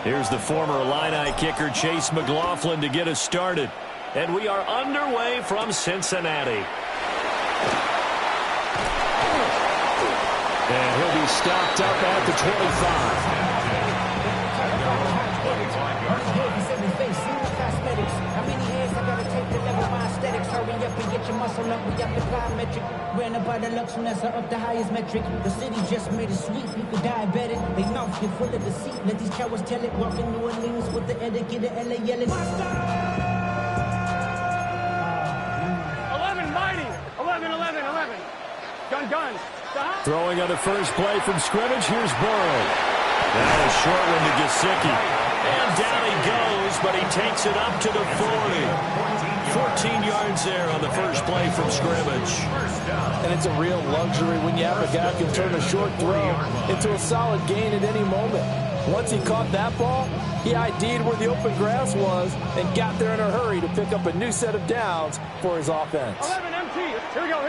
Here's the former Illini kicker Chase McLaughlin to get us started. And we are underway from Cincinnati. And he'll be stopped up at the 25. Hurry up and get your muscle up, we up the plyometric. Ran about the lux when that's up the highest metric. The city just made it sweet, people diabetic. They mouth get full of deceit, let these cowards tell it. Walking New Orleans with the etiquette of LA yelling. 11, mighty. 11, 11, 11. Gun. Throwing on the first play from scrimmage, here's Burrow. That is short one to Gesicki. And down he goes, but he takes it up to the 40. 14 yards there on the first play from scrimmage. And it's a real luxury when you have a guy who can turn a short throw into a solid gain at any moment. Once he caught that ball, he ID'd where the open grass was and got there in a hurry to pick up a new set of downs for his offense. 11 MT. Here we go.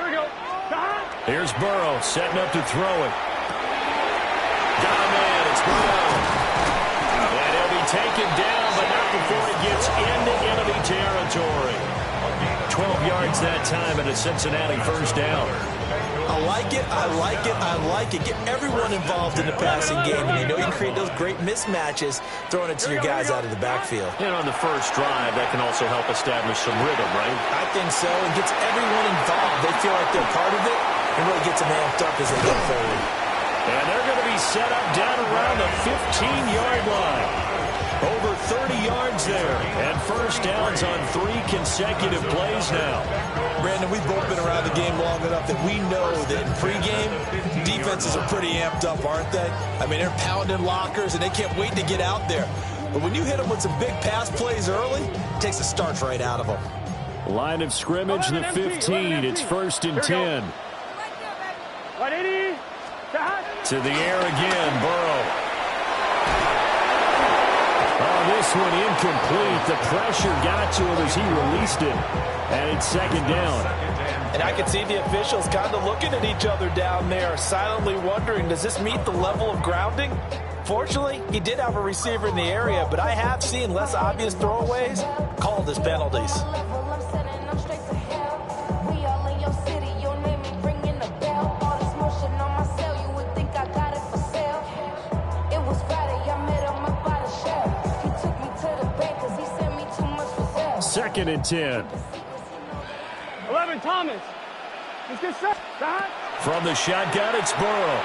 Here's Burrow setting up to throw it. Got a man. It's Burrow. And he'll be taken down, but not before he gets into enemy territory. 12 yards that time and a Cincinnati first down. I like it. Get everyone involved in the passing game. And you know you create those great mismatches throwing it to your guys out of the backfield. And on the first drive, that can also help establish some rhythm, right? I think so. It gets everyone involved. They feel like they're part of it and really gets them amped up as they go forward. And they're going to be set up down around the 15-yard line. Over 30 yards there, and first downs on 3 consecutive plays now. Brandon, we've both been around the game long enough that we know that in pregame, defenses are pretty amped up, aren't they? I mean, they're pounding lockers, and they can't wait to get out there. But when you hit them with some big pass plays early, it takes the starch right out of them. Line of scrimmage, the 15. It's 1st and 10. 180. To the air again, Burrow. Oh, this one incomplete. The pressure got to him as he released it. And it's 2nd down. And I can see the officials kind of looking at each other down there, silently wondering, does this meet the level of grounding? Fortunately, he did have a receiver in the area, but I have seen less obvious throwaways called as penalties. Second and 10. 11, Thomas. He's good set. From the shotgun, it's Burrow.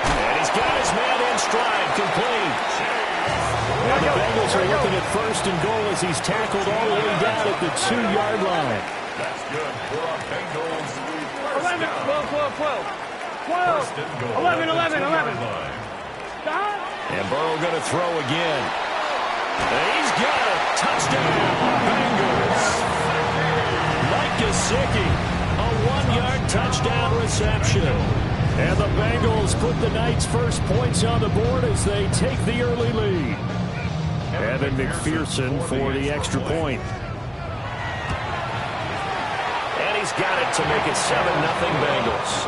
And he's got his man in stride, complete. And the Bengals are looking at 1st and goal as he's tackled all the way down at the 2-yard line. That's good. For our Bengals, 11, 12. 11. And Burrow going to throw again. And he's got it. Touchdown, Bengals. Mike Gesicki, a 1-yard touchdown reception. And the Bengals put the Knights' first points on the board as they take the early lead. Evan McPherson for the extra point. And he's got it to make it 7-0 Bengals.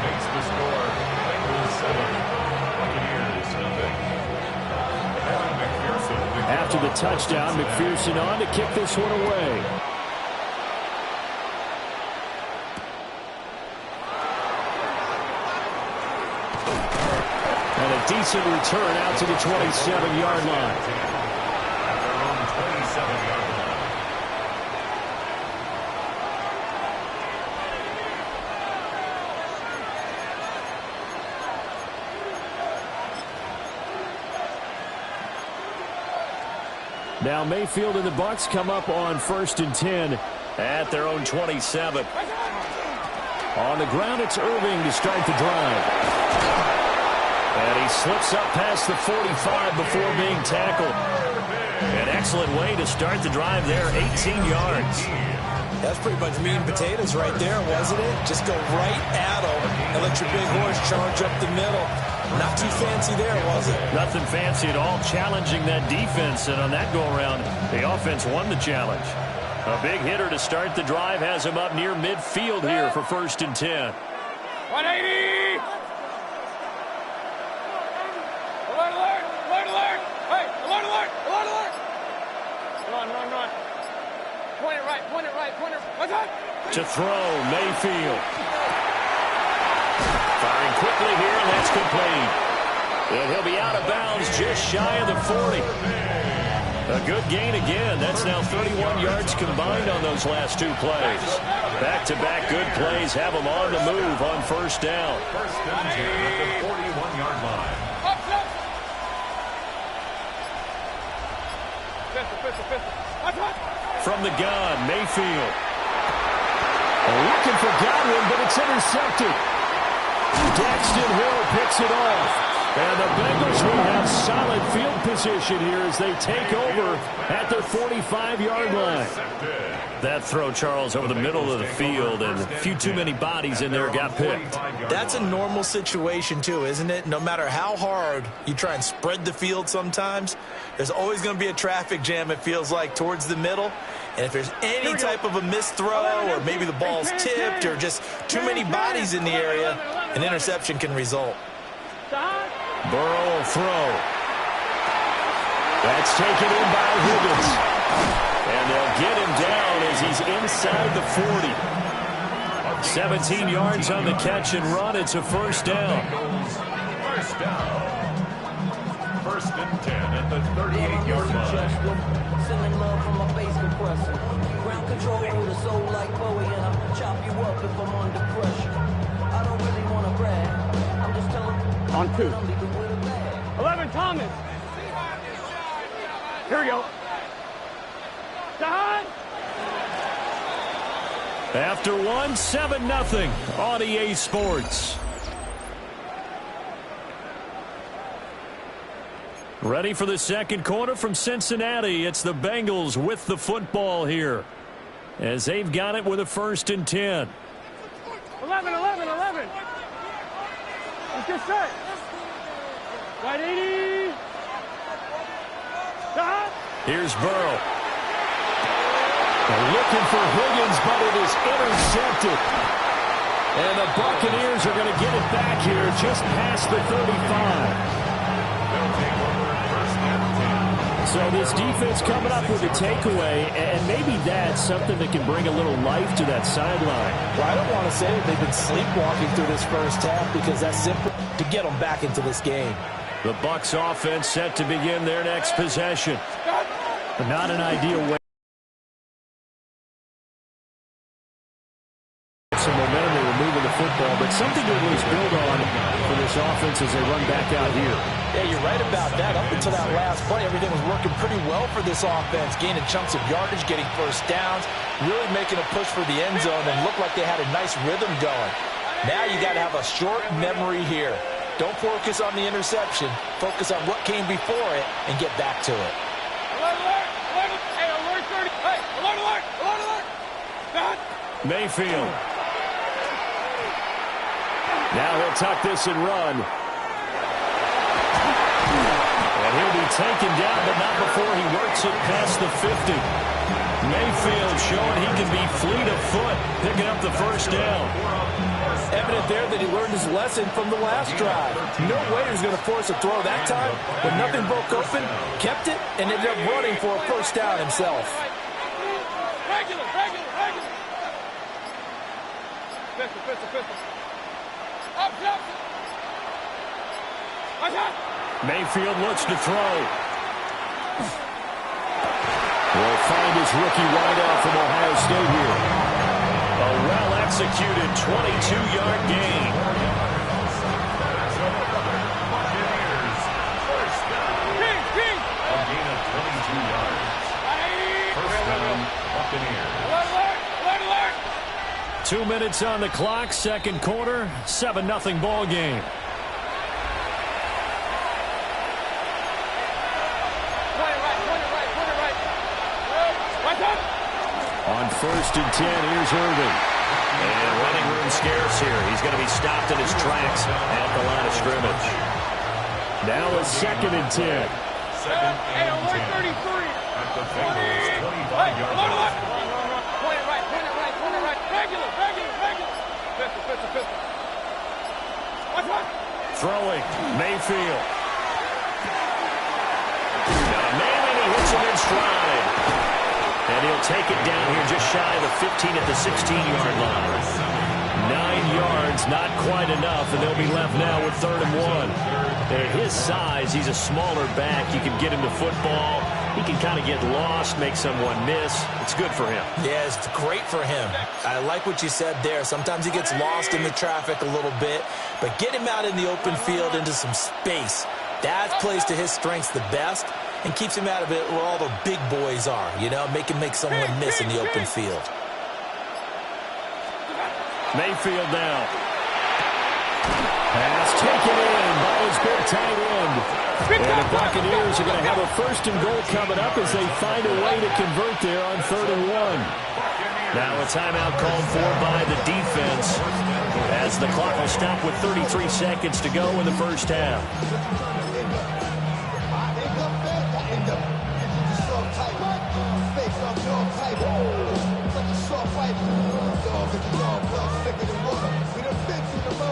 Makes the score. Bengals 7. Buccaneers nothing. After the touchdown, McPherson on to kick this one away. And a decent return out to the 27-yard line. Now Mayfield and the Bucs come up on 1st and 10 at their own 27. On the ground, it's Irving to start the drive. And he slips up past the 45 before being tackled. An excellent way to start the drive there, 18 yards. That's pretty much meat and potatoes right there, wasn't it? Just go right at them and let your big horse charge up the middle. Not too fancy there, was it? Nothing fancy at all, challenging that defense. And on that go-around, the offense won the challenge. A big hitter to start the drive has him up near midfield here for 1st and 10. 180! To throw, Mayfield. Firing quickly here, and that's complete. And he'll be out of bounds just shy of the 40. A good gain again. That's now 31 yards combined on those last two plays. Back-to-back good plays have them on the move on first down. First down here at the 41-yard line. From the gun, Mayfield. Looking for Godwin, but it's intercepted. Daxton Hill picks it off. And the Bengals will have solid field position here as they take over at their 45-yard line. That throw, Charles, over the middle of the field, and a few too many bodies in there got picked. That's a normal situation, too, isn't it? No matter how hard you try and spread the field sometimes, there's always going to be a traffic jam, it feels like, towards the middle. And if there's any type of a missed throw or maybe the ball's tipped or just too many bodies in the area, an interception can result. Burrow will throw. That's taken in by Higgins. And they'll get him down as he's inside the 40. 17 yards on the catch and run. It's a first down. First down. First and 10 at the 38-yard line. Sending love from my face compressor. Ground control with a soul like Bowie, and I'll chop you up if I'm under pressure. I don't really want to brag. I'm just telling you. On two. I'm leaving with a bag. 11, Thomas. Here we go. Don. After one, 7-0 on EA Sports. Ready for the second quarter from Cincinnati. It's the Bengals with the football here, as they've got it with a 1st and 10. 11. Let's get set. Right 80. Don. Here's Burrow. They're looking for Higgins, but it is intercepted. And the Buccaneers are going to get it back here just past the 35. So this defense coming up with a takeaway, and maybe that's something that can bring a little life to that sideline. Well, I don't want to say that they've been sleepwalking through this first half, because that's simple to get them back into this game. The Bucs offense set to begin their next possession. But not an ideal way. Some momentum, they were moving the football, but something to at least build on for this offense as they run back out here. Yeah, you're right about that. Up until that last play, everything was working pretty well for this offense, gaining chunks of yardage, getting first downs, really making a push for the end zone, and looked like they had a nice rhythm going. Now you got to have a short memory here. Don't focus on the interception. Focus on what came before it and get back to it. Mayfield. Now he'll tuck this and run. And he'll be taken down, but not before he works it past the 50. Mayfield showing he can be fleet of foot, picking up the first down. Evident there that he learned his lesson from the last drive. No way he was going to force a throw that time. When nothing broke open, kept it, and ended up running for a first down himself. Regular. Pistol. Up. Mayfield looks to throw. Will find his rookie wideout from Ohio State here. A well-executed 22-yard gain. King. A gain of 22 yards. First down, Buccaneers. 2 minutes on the clock, second quarter, 7-0 ball game. On 1st and 10, here's Irving. And running room scarce here. He's going to be stopped in his tracks at the line of scrimmage. Now a 2nd and 10. Second and 10. At the Bengals' 25-yard line. Point it right. Regular. Pistol. Throwing, Mayfield. Got a man and he hits him in stride. And he'll take it down here just shy of the 15 at the 16-yard line. 9 yards, not quite enough, and they'll be left now with 3rd and 1. At his size, he's a smaller back. You can get him the football. He can kind of get lost, make someone miss. It's good for him. Yeah, it's great for him. I like what you said there. Sometimes he gets lost in the traffic a little bit, but get him out in the open field into some space. That plays to his strengths the best and keeps him out of it where all the big boys are, you know, make someone miss in the open field. Mayfield now. Pass taken in by his big tight end. And the Buccaneers are going to have a 1st and goal coming up as they find a way to convert there on 3rd and 1. Now a timeout called for by the defense as the clock will stop with 33 seconds to go in the first half.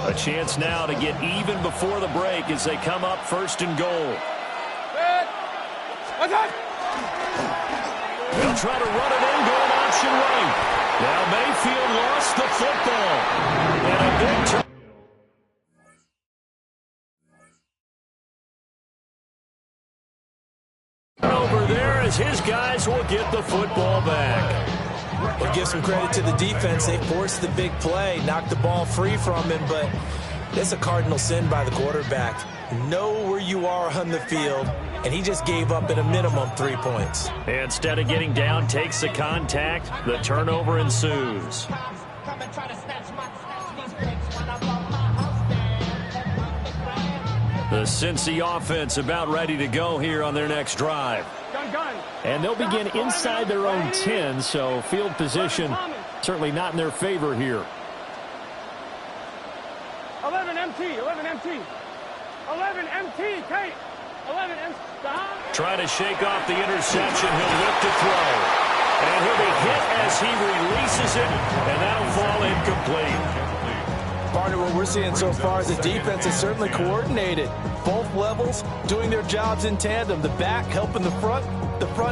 A chance now to get even before the break as they come up 1st and goal. They'll try to run it in, going option right. Now Mayfield lost the football. And a big turn. Over there as his guys will get the football back. Well, give some credit to the defense. They forced the big play, knocked the ball free from him, but that's a cardinal sin by the quarterback. Know where you are on the field, and he just gave up at a minimum 3 points. Instead of getting down, takes the contact. The turnover ensues. The Cincy offense about ready to go here on their next drive. And they'll begin inside their own 10, so field position certainly not in their favor here. 11 MT, 11 MT. 11 MT, Kate. 11 MT. Try to shake off the interception. He'll look to throw. And he'll be hit as he releases it, and that'll fall incomplete. Partner, what we're seeing so far is the defense is certainly coordinated. Both levels doing their jobs in tandem. The back helping the front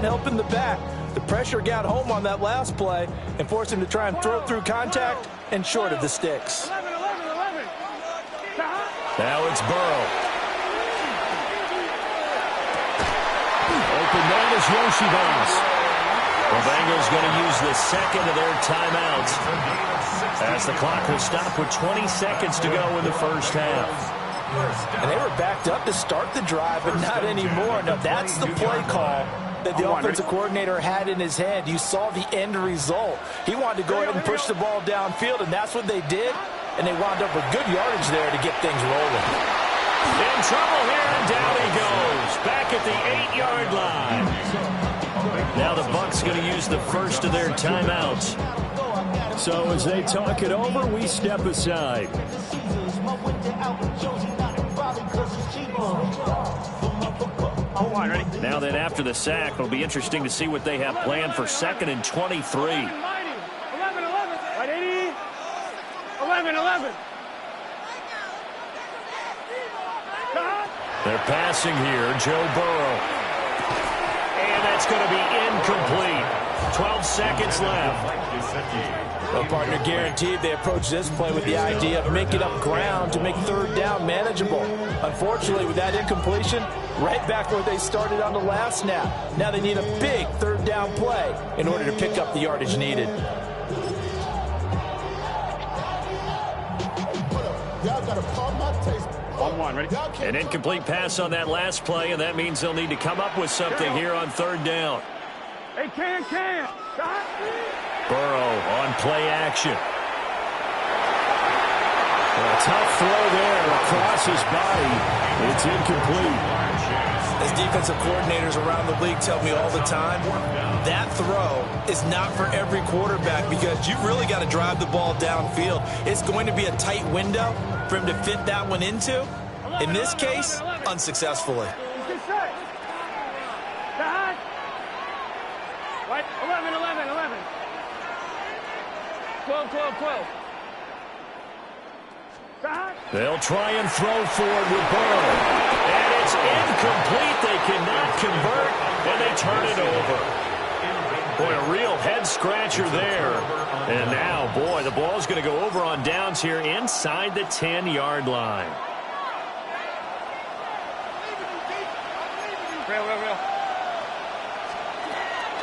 helping the back. The pressure got home on that last play and forced him to try and throw through contact and short of the sticks. 11, 11, 11. Now it's Burrow. Open man is Yoshibas. The Bengals going to use the second of their timeouts as the clock will stop with 20 seconds to go in the first half. And they were backed up to start the drive, but not anymore. Now, that's the play call that the offensive coordinator had in his head. You saw the end result. He wanted to go ahead and push the ball downfield, and that's what they did. And they wound up with good yardage there to get things rolling. In trouble here, and down he goes. Back at the 8-yard line. Now the Bucs going to use the first of their timeouts. So as they talk it over, we step aside. Now that after the sack, it'll be interesting to see what they have planned for 2nd and 23. 11, 11. Right, 80. 11, 11. They're passing here, Joe Burrow. And that's going to be incomplete. 12 seconds left. Well, partner, guaranteed they approach this play with the idea of making up ground to make 3rd down manageable. Unfortunately, with that incompletion, right back where they started on the last snap. Now they need a big 3rd down play in order to pick up the yardage needed. Y'all got to calm my taste. 1-1, ready? An incomplete pass on that last play, and that means they'll need to come up with something here on 3rd down. Hey, can. Burrow on play action. A tough throw there across his body. It's incomplete. As defensive coordinators around the league tell me all the time, that throw is not for every quarterback because you've really got to drive the ball downfield. It's going to be a tight window for him to fit that one into. In this case, unsuccessfully. What? 11, 11, 11. 12, 12, 12. They'll try and throw forward with Burrow. And it's incomplete. They cannot convert, and they turn it over. Boy, a real head-scratcher there. And now, boy, the ball's going to go over on downs here inside the 10-yard line. Real.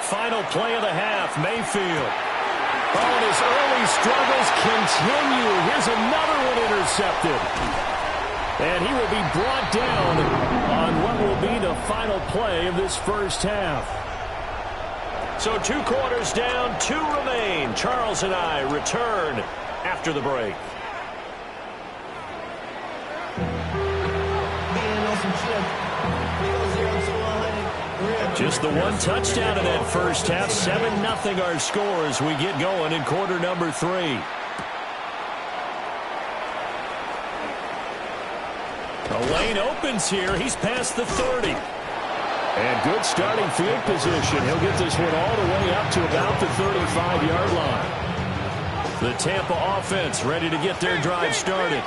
Final play of the half, Mayfield. Oh, and his early struggles continue. Here's another one intercepted. And he will be brought down on what will be the final play of this first half. So 2 quarters down, 2 remain. Charles and I return after the break. Just the one touchdown in that first half. 7-0 our score as we get going in quarter number 3. The lane opens here. He's past the 30. And good starting field position. He'll get this one all the way up to about the 35-yard line. The Tampa offense ready to get their drive started.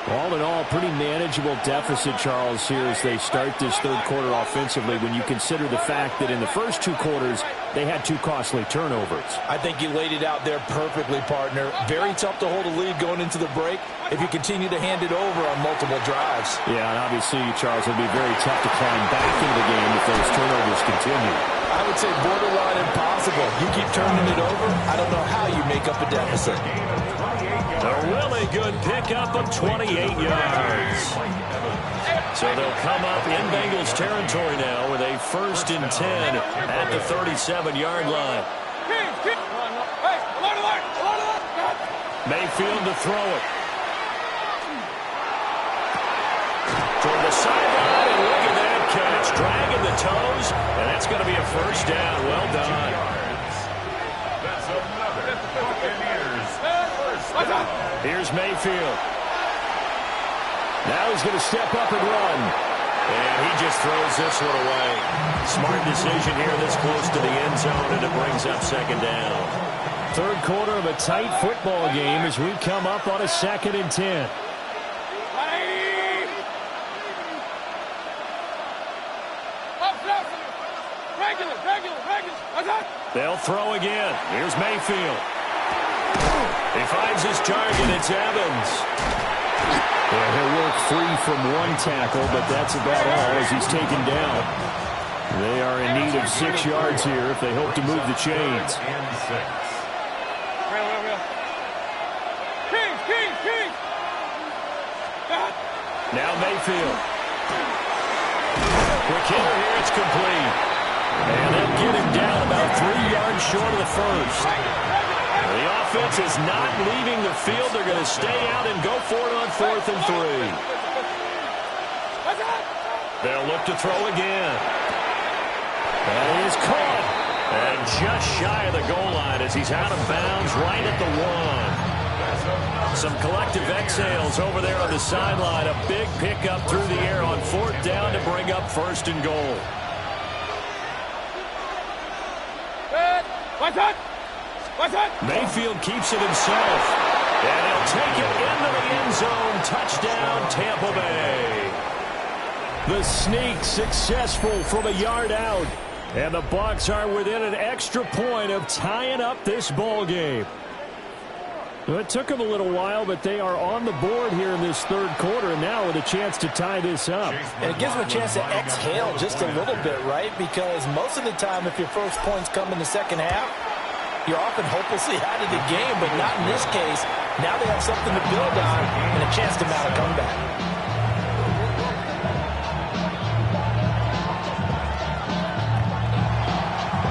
All in all, pretty manageable deficit, Charles, here as they start this third quarter offensively when you consider the fact that in the first 2 quarters, they had 2 costly turnovers. I think you laid it out there perfectly, partner. Very tough to hold a lead going into the break if you continue to hand it over on multiple drives. Yeah, and obviously, Charles, it'll be very tough to climb back into the game if those turnovers continue. I would say borderline impossible. You keep turning it over, I don't know how you make up a deficit. A really good pickup of 28 yards. So they'll come up in Bengals territory now with a 1st and 10 at the 37-yard line. Mayfield to throw it. Toward the sideline, and look at that catch. Dragging the toes, and that's going to be a first down. Well done. That's another Buccaneers first down. Here's Mayfield. Now he's going to step up and run. And he just throws this one away. Smart decision here this close to the end zone, and it brings up 2nd down. Third quarter of a tight football game as we come up on a 2nd and 10. They'll throw again. Here's Mayfield. He finds his target. It's Evans. Yeah, he'll work free from 1 tackle, but that's about all as he's taken down. They are in need of 6 yards here if they hope to move the chains. Now Mayfield. Quick hitter here. It's complete. And they'll get him down about 3 yards short of the first. The offense is not leaving the field. They're going to stay out and go for it on 4th and 3. They'll look to throw again. And he is caught. And just shy of the goal line as he's out of bounds right at the 1. Some collective exhales over there on the sideline. A big pickup through the air on 4th down to bring up 1st and goal. Mayfield keeps it himself. And he'll take it into the end zone. Touchdown, Tampa Bay. The sneak successful from a yard out. And the Bucs are within an extra point of tying up this ball game. Well, it took them a little while, but they are on the board here in this third quarter, and now with a chance to tie this up. And it gives them a chance to exhale just a little bit, right? Because most of the time, if your first points come in the second half, you're often hopelessly out of the game, but not in this case. Now they have something to build on and a chance to mount a comeback.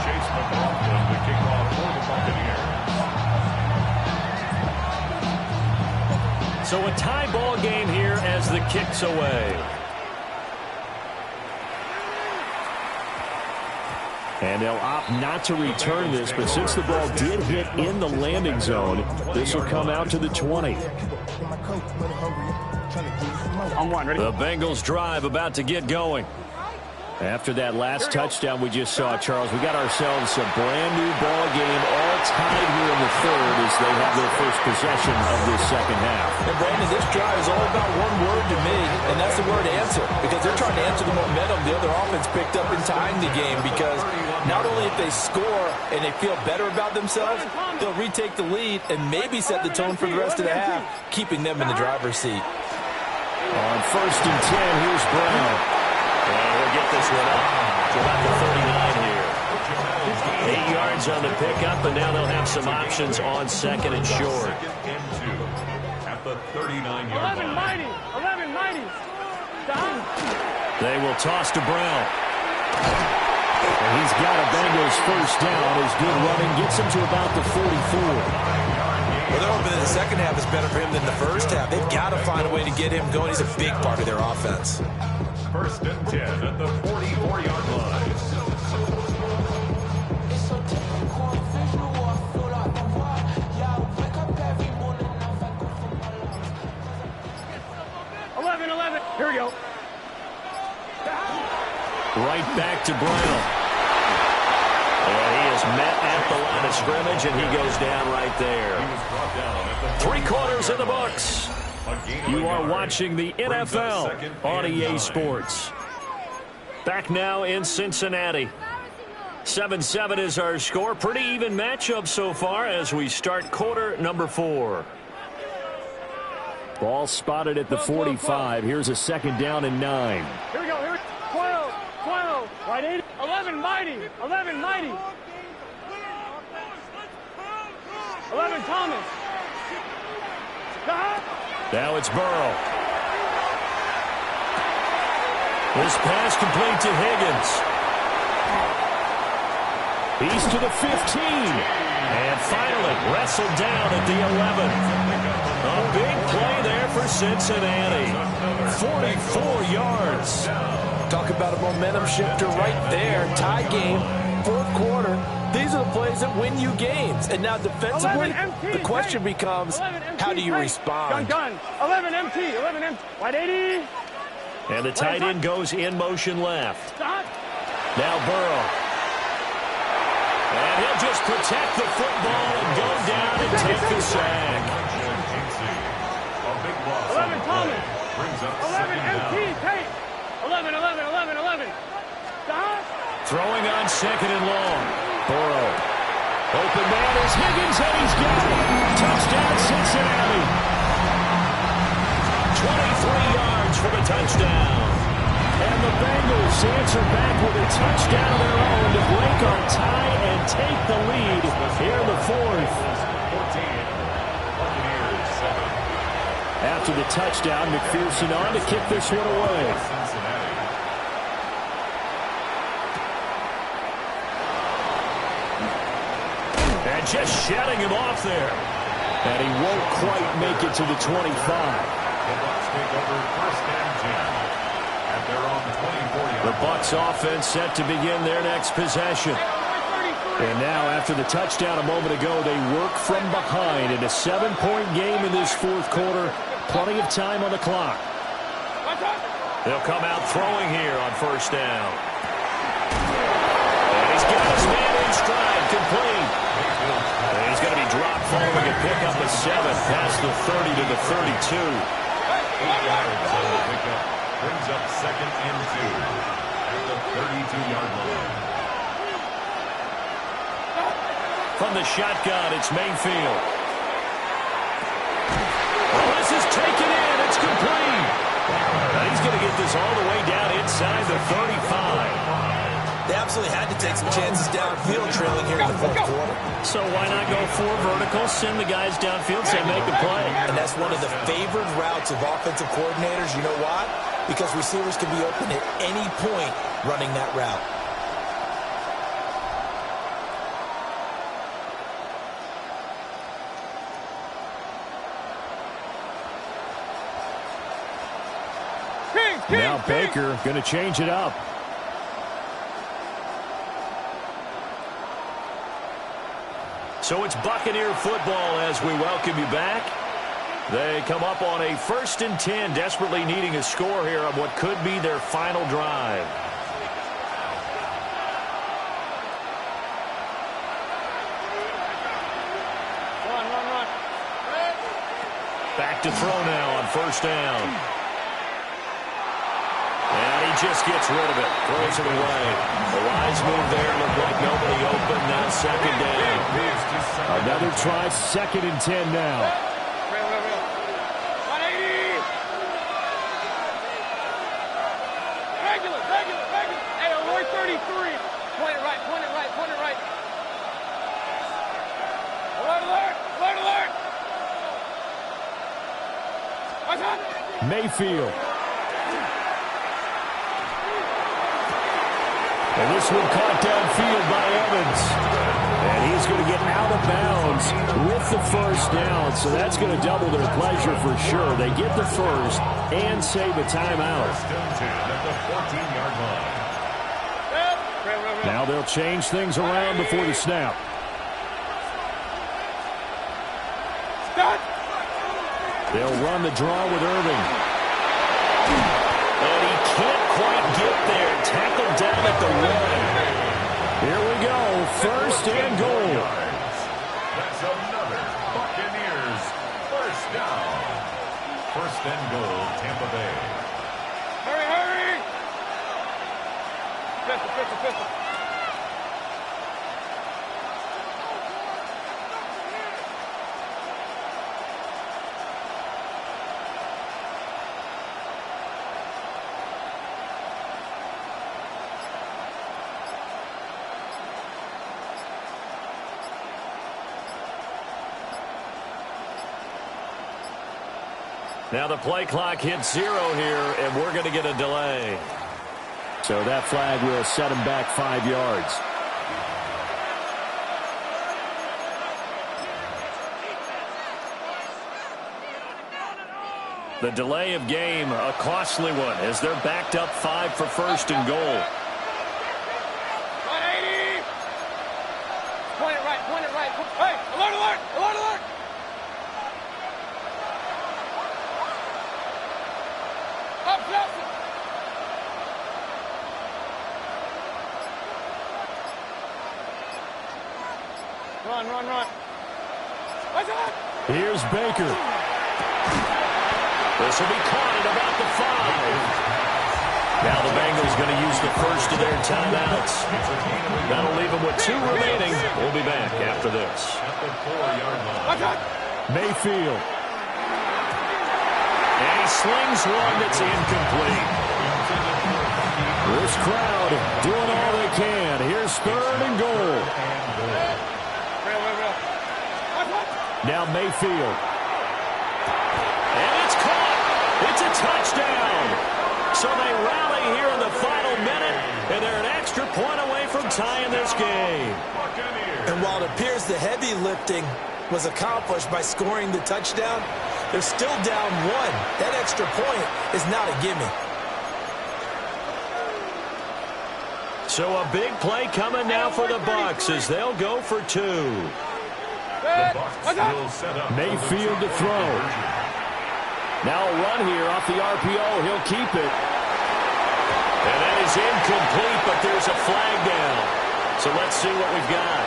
Chase McLaughlin, the kickoff for the Buccaneers. So a tie ball game here as the kick's away. And they'll opt not to return this, but since the ball did hit in the landing zone, this will come out to the 20. On 1, ready? The Bengals drive about to get going. After that last touchdown we just saw, Charles, we got ourselves a brand new ball game, all tied here in the third as they have their first possession of this second half. And Brandon, this drive is all about one word to me, and that's the word answer, because they're trying to answer the momentum the other offense picked up in tying the game, because not only if they score and they feel better about themselves, they'll retake the lead and maybe set the tone for the rest of the half, keeping them in the driver's seat. On 1st and 10, here's Brown. And he'll get this one up to about the 39 here. 8 yards on the pickup, and now they'll have some options on 2nd and short. At the 39-yard line. 11 mighty. Down. They will toss to Brown. And he's got a Bengals first down. His good running gets him to about the 44. Well, they're hoping that the second half is better for him than the first half. They've got to find a way to get him going. He's a big part of their offense. 1st and 10 at the 44-yard line. Here we go. Right back to Brown. And he is met at the line of scrimmage, and he goes down right there. 3 quarters in the books. You are watching the NFL on EA Sports. Back now in Cincinnati. 7-7 is our score. Pretty even matchup so far as we start quarter number 4. Ball spotted at the 45. Here's a 2nd down and 9. Here we go. 12. Right 8. 11 mighty. 11 Thomas. Now it's Burrow. This pass complete to Higgins. He's to the 15. And finally wrestled down at the 11. A big play there for Cincinnati. 44 yards. Talk about a momentum shifter right there. Tie game, 4th quarter. These are the plays that win you games. And now defensively, the question becomes, how do you respond? Gun. 11 MT. Wide 80. And the tight end goes in motion left. Now Burrow. And he'll just protect the football and go down and take the sack. 11 Thomas. 11 MT. Tate. 11. Throwing on 2nd and long. Burrow. Open man is Higgins, and he's got it. Touchdown, Cincinnati. 23 yards for the touchdown. And the Bengals answer back with a touchdown of their own to break on tie and take the lead here in the 4th. After the touchdown, McPherson on to kick this one away. And just shutting him off there. And he won't quite make it to the 25. The Bucs offense set to begin their next possession. And now, after the touchdown a moment ago, they work from behind in a 7-point game in this 4th quarter. Plenty of time on the clock. They'll come out throwing here on 1st down. And he's got his man in stride, complete. And he's going to be dropped following a pickup of 7 past the 30 to the 32. 8 yards on the pickup. Brings up 2nd and 2 at the 32-yard line. From the shotgun, it's Mayfield. Oh, this is taken in. It's complete. He's going to get this all the way down inside the 35. They absolutely had to take some chances downfield trailing here in the 4th quarter. So why not go 4 verticals, send the guys downfield, say make a play. And that's one of the favored routes of offensive coordinators. You know why? Because receivers can be open at any point running that route. Now Baker going to change it up. So it's Buccaneer football as we welcome you back. They come up on a 1st and 10, desperately needing a score here on what could be their final drive. back to throw now on first down. And he just gets rid of it. Throws it away. A wise move there. Looked like nobody open. Now second down. Another try. 2nd and 10 now. 180. Regular. Hey, alert 33. Point it right. Alert. What's up? Mayfield. And this one caught downfield by Evans. And he's going to get out of bounds with the first down. So that's going to double their pleasure for sure. They get the first and save a timeout. Now they'll change things around before the snap. They'll run the draw with Irving. And he can't quite get there. Tackled down at the 1. Here we go. 1st and goal. That's another Buccaneers first down. 1st and goal, Tampa Bay. Hurry. Pistol. Now the play clock hits 0 here, and we're going to get a delay. So that flag will set him back 5 yards. The delay of game, a costly one, as they're backed up 5 for 1st and goal. 180. Point it right. Hey, alert. Up, Justin. Run. What's up? Here's Baker. This will be caught at about the 5. Now the Bengals going to use the first of their timeouts. That'll leave them with 2 remaining. We'll be back after this. At the 4-yard line. Mayfield. And he slings one that's incomplete. This crowd doing all they can. Here's 3rd and goal. Now Mayfield. And it's caught. It's a touchdown. So they rally here in the final minute, and they're an extra point away from tying this game. And while it appears the heavy lifting was accomplished by scoring the touchdown, they're still down 1. That extra point is not a gimme. So a big play coming now for the Bucs as they'll go for 2. Mayfield to throw. Now a run here off the RPO. He'll keep it. And that is incomplete, but there's a flag down. So let's see what we've got.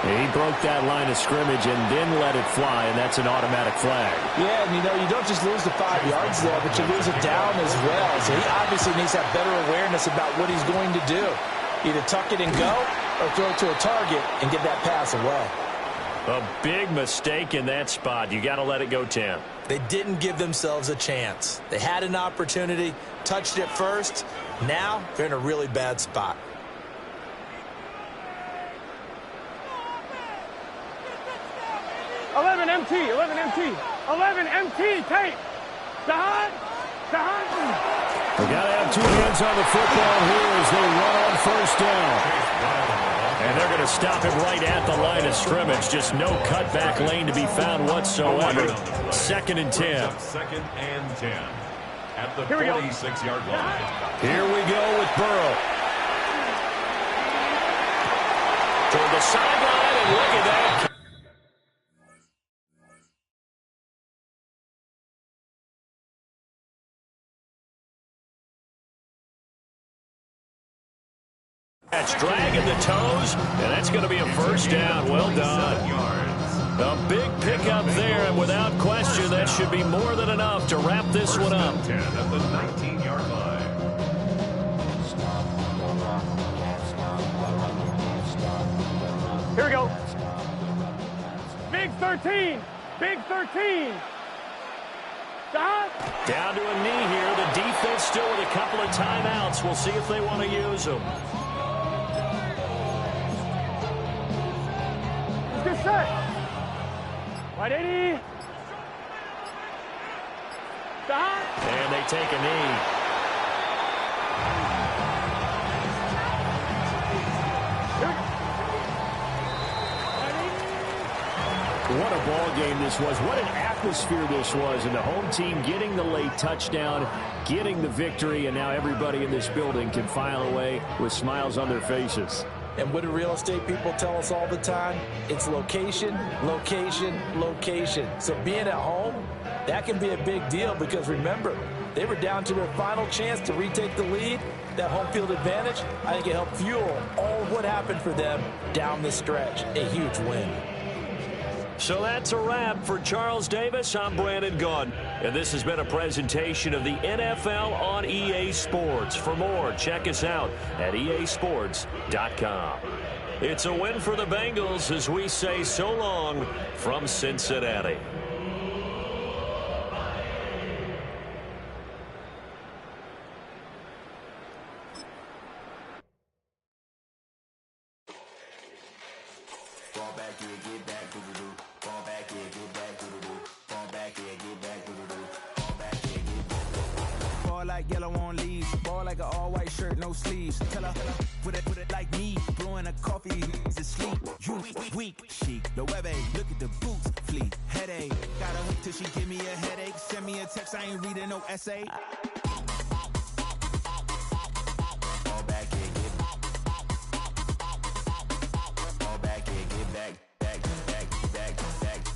He broke that line of scrimmage and then let it fly, and that's an automatic flag. Yeah, and you don't just lose the 5 yards there, but you lose it down as well. So he obviously needs to have better awareness about what he's going to do. Either tuck it and go or throw it to a target and get that pass away. A big mistake in that spot. You got to let it go 10. They didn't give themselves a chance. They had an opportunity, touched it first. Now they're in a really bad spot. Eleven MT, Tate. Dahan. They got to have 2 hands on the football here as they run on first down. And they're going to stop him right at the line of scrimmage. Just no cutback lane to be found whatsoever. 2nd and 10. 2nd and 10. At the 46-yard line. Here we go with Burrow. Toward the sideline, and look at that. That's dragging the toes, and that's going to be a first down. Well done. A big pickup there, and without question, that should be more than enough to wrap this one up. 10 at the 19-yard line. Here we go. Big 13. Big 13. Down to a knee here. The defense still with a couple of timeouts. We'll see if they want to use them. Let's get set. Right 80. Stop. And they take a knee. What a ball game this was. What an atmosphere this was. And the home team getting the late touchdown, getting the victory, and now everybody in this building can file away with smiles on their faces. And what do real estate people tell us all the time? It's location, location, location. So being at home, that can be a big deal because remember, they were down to their final chance to retake the lead. That home field advantage, I think it helped fuel all of what happened for them down the stretch. A huge win. So that's a wrap for Charles Davis. I'm Brandon Gunn, and this has been a presentation of the NFL on EA Sports. For more, check us out at easports.com. It's a win for the Bengals as we say so long from Cincinnati. Yellow on leaves, ball like an all-white shirt, no sleeves. Tell her, put it like me, blowing a coffee, he's asleep. You weak, chic, no webby, look at the boots, fleet, headache. Got a hook till she give me a headache, send me a text, I ain't reading no essay.